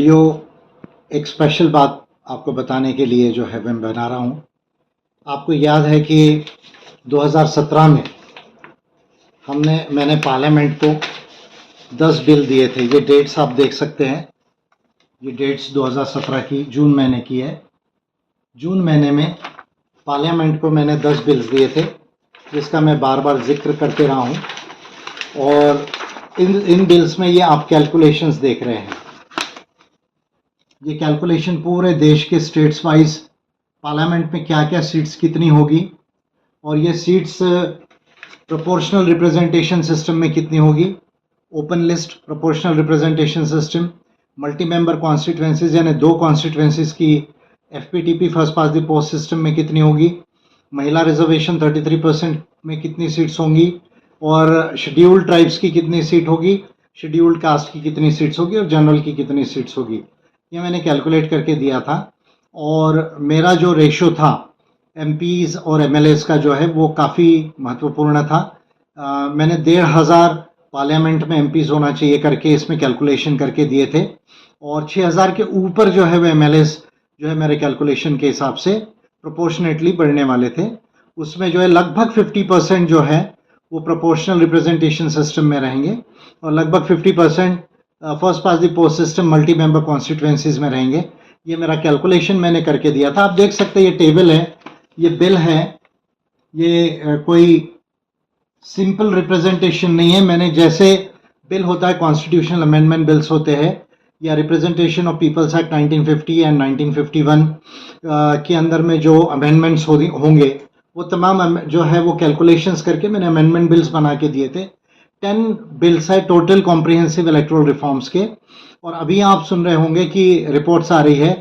Video एक special बात आपको बताने के लिए जो है मैं बना रहा हूँ। आपको याद है कि 2017 में मैंने पार्लियामेंट को 10 बिल दिए थे। ये डेट्स आप देख सकते हैं। ये डेट्स 2017 की जून महीने की है। जून महीने में पार्लियामेंट को मैंने 10 बिल्स दिए थे, जिसका मैं बार बार जिक्र करते रहा हूँ। और इन बिल्स में ये आप कैलकुलेशंस देख रहे हैं। ये कैलकुलेशन पूरे देश के स्टेट्स वाइज पार्लियामेंट में क्या क्या सीट्स कितनी होगी और ये सीट्स प्रोपोर्शनल रिप्रेजेंटेशन सिस्टम में कितनी होगी, open list proportional representation system, multi member constituencies यानी 2 कॉन्स्टिट्यूएंसीज की FPTP first pass the post system में कितनी होगी, महिला रिजर्वेशन 33% में कितनी सीट्स होंगी और शेड्यूल्ड ट्राइब्स की कितनी सीट होगी, शेड्यूल्ड कास्ट की कितनी सीट्स होगी और जनरल की कितनी सीट्स होगी। ये मैंने कैलकुलेट करके दिया था। और मेरा जो रेशो था एमपीज़ और एमएलएस का जो है वो काफ़ी महत्वपूर्ण था। मैंने 1,500 पार्लियामेंट में एमपीज़ होना चाहिए करके इसमें कैलकुलेशन करके दिए थे और 6,000 के ऊपर जो है वो एमएलएस जो है मेरे कैलकुलेशन के हिसाब से प्रोपोर्शनेटली बढ़ने वाले थे। उसमें जो है लगभग 50% जो है वो प्रोपोर्शनल रिप्रेजेंटेशन सिस्टम में रहेंगे और लगभग 50% first pass the post system multi member constituencies में रहेंगे। ये मेरा कैलकुलेशन मैंने करके दिया था। आप देख सकते हैं ये टेबल है, ये बिल है, ये कोई सिंपल रिप्रेजेंटेशन नहीं है। मैंने जैसे बिल होता है कॉन्स्टिट्यूशनल अमेंडमेंट बिल्स होते हैं या representation of peoples act 1950 and 1951 के अंदर में जो अमेंडमेंट्स होंगे वो तमाम जो है वो कैलकुलेशंस करके मैंने अमेंडमेंट बिल्स बना के दिए थे। 10 बिल्स है टोटल कॉम्प्रिहेंसिव इलेक्टोरल रिफॉर्म्स के। और अभी आप सुन रहे होंगे कि रिपोर्ट्स आ रही है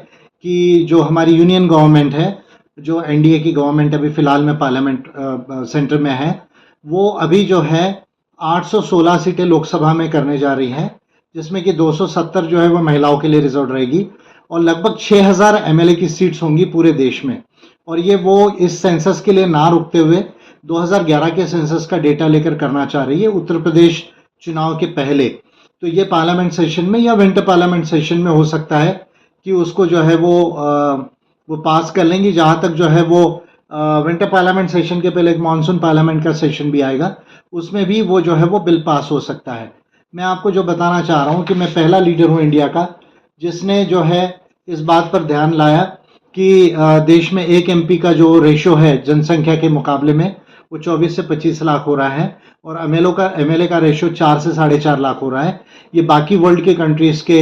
कि जो हमारी यूनियन गवर्नमेंट है, जो एनडीए की गवर्नमेंट अभी फ़िलहाल में पार्लियामेंट सेंटर में है, वो अभी जो है 816 सीटें लोकसभा में करने जा रही है, जिसमें कि 270 जो है वो महिलाओं के लिए रिजर्व रहेगी और लगभग 6,000 एमएलए की सीट्स होंगी पूरे देश में। और ये वो इस सेंसस के लिए ना रुकते हुए 2011 के सेंसस का डेटा लेकर करना चाह रही है उत्तर प्रदेश चुनाव के पहले। तो ये पार्लियामेंट सेशन में या विंटर पार्लियामेंट सेशन में हो सकता है कि उसको जो है वो पास कर लेंगी। जहाँ तक जो है वो विंटर पार्लियामेंट सेशन के पहले एक मानसून पार्लियामेंट का सेशन भी आएगा, उसमें भी वो जो है वो बिल पास हो सकता है। मैं आपको जो बताना चाह रहा हूँ कि मैं पहला लीडर हूँ इंडिया का जिसने जो है इस बात पर ध्यान लाया कि देश में एक एमपी का जो रेशो है जनसंख्या के मुकाबले में वो 24 से 25 लाख हो रहा है और एमएलए का रेशो 4 से 4.5 लाख हो रहा है। ये बाकी वर्ल्ड के कंट्रीज के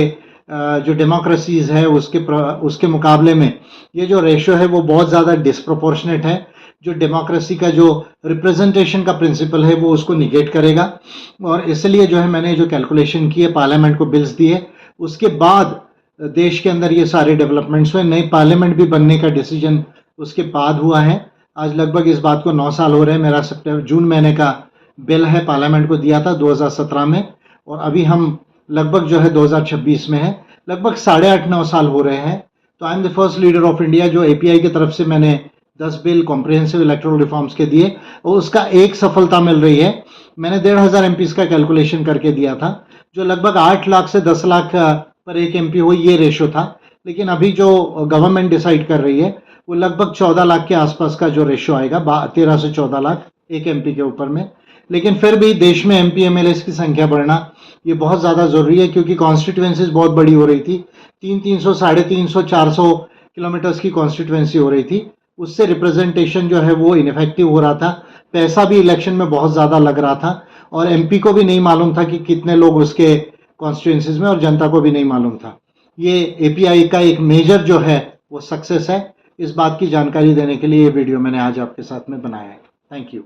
जो डेमोक्रेसीज है उसके मुकाबले में ये जो रेशो है वो बहुत ज़्यादा डिस्प्रोपोर्शनेट है। जो डेमोक्रेसी का जो रिप्रेजेंटेशन का प्रिंसिपल है वो उसको निगेट करेगा। और इसलिए जो है मैंने जो कैलकुलेशन की है, पार्लियामेंट को बिल्स दिए, उसके बाद देश के अंदर ये सारे डेवलपमेंट्स हुए। नई पार्लियामेंट भी बनने का डिसीजन उसके बाद हुआ है। आज लगभग इस बात को 9 साल हो रहे हैं। मेरा जून महीने का बिल है, पार्लियामेंट को दिया था 2017 में और अभी हम लगभग जो है 2026 में है। लगभग 8.5-9 साल हो रहे हैं। तो I am the first leader of India जो एपीआई की तरफ से मैंने 10 बिल कॉम्प्रिहेंसिव इलेक्टोरल रिफॉर्म्स के दिए और उसका एक सफलता मिल रही है। मैंने 1,500 एमपीज़ का कैलकुलेशन करके दिया था, जो लगभग 8 लाख से 10 लाख पर एक एमपी हो, ये रेशो था। लेकिन अभी जो गवर्नमेंट डिसाइड कर रही है वो लगभग 14 लाख के आसपास का जो रेशो आएगा, 13 से 14 लाख एक एमपी के ऊपर में। लेकिन फिर भी देश में एमपी एमएलए की संख्या बढ़ना ये बहुत ज़्यादा ज़रूरी है, क्योंकि कॉन्स्टिट्यूएंसीज बहुत बड़ी हो रही थी। 300, 350, 400 किलोमीटर्स की कॉन्स्टिट्यूएंसी हो रही थी। उससे रिप्रेजेंटेशन जो है वो इनफेक्टिव हो रहा था। पैसा भी इलेक्शन में बहुत ज़्यादा लग रहा था और एमपी को भी नहीं मालूम था कि कितने लोग उसके कॉन्स्टिट्यूएंसीज में, और जनता को भी नहीं मालूम था। ये एपीआई का एक मेजर जो है वो सक्सेस है। इस बात की जानकारी देने के लिए ये वीडियो मैंने आज आपके साथ में बनाया है। Thank you.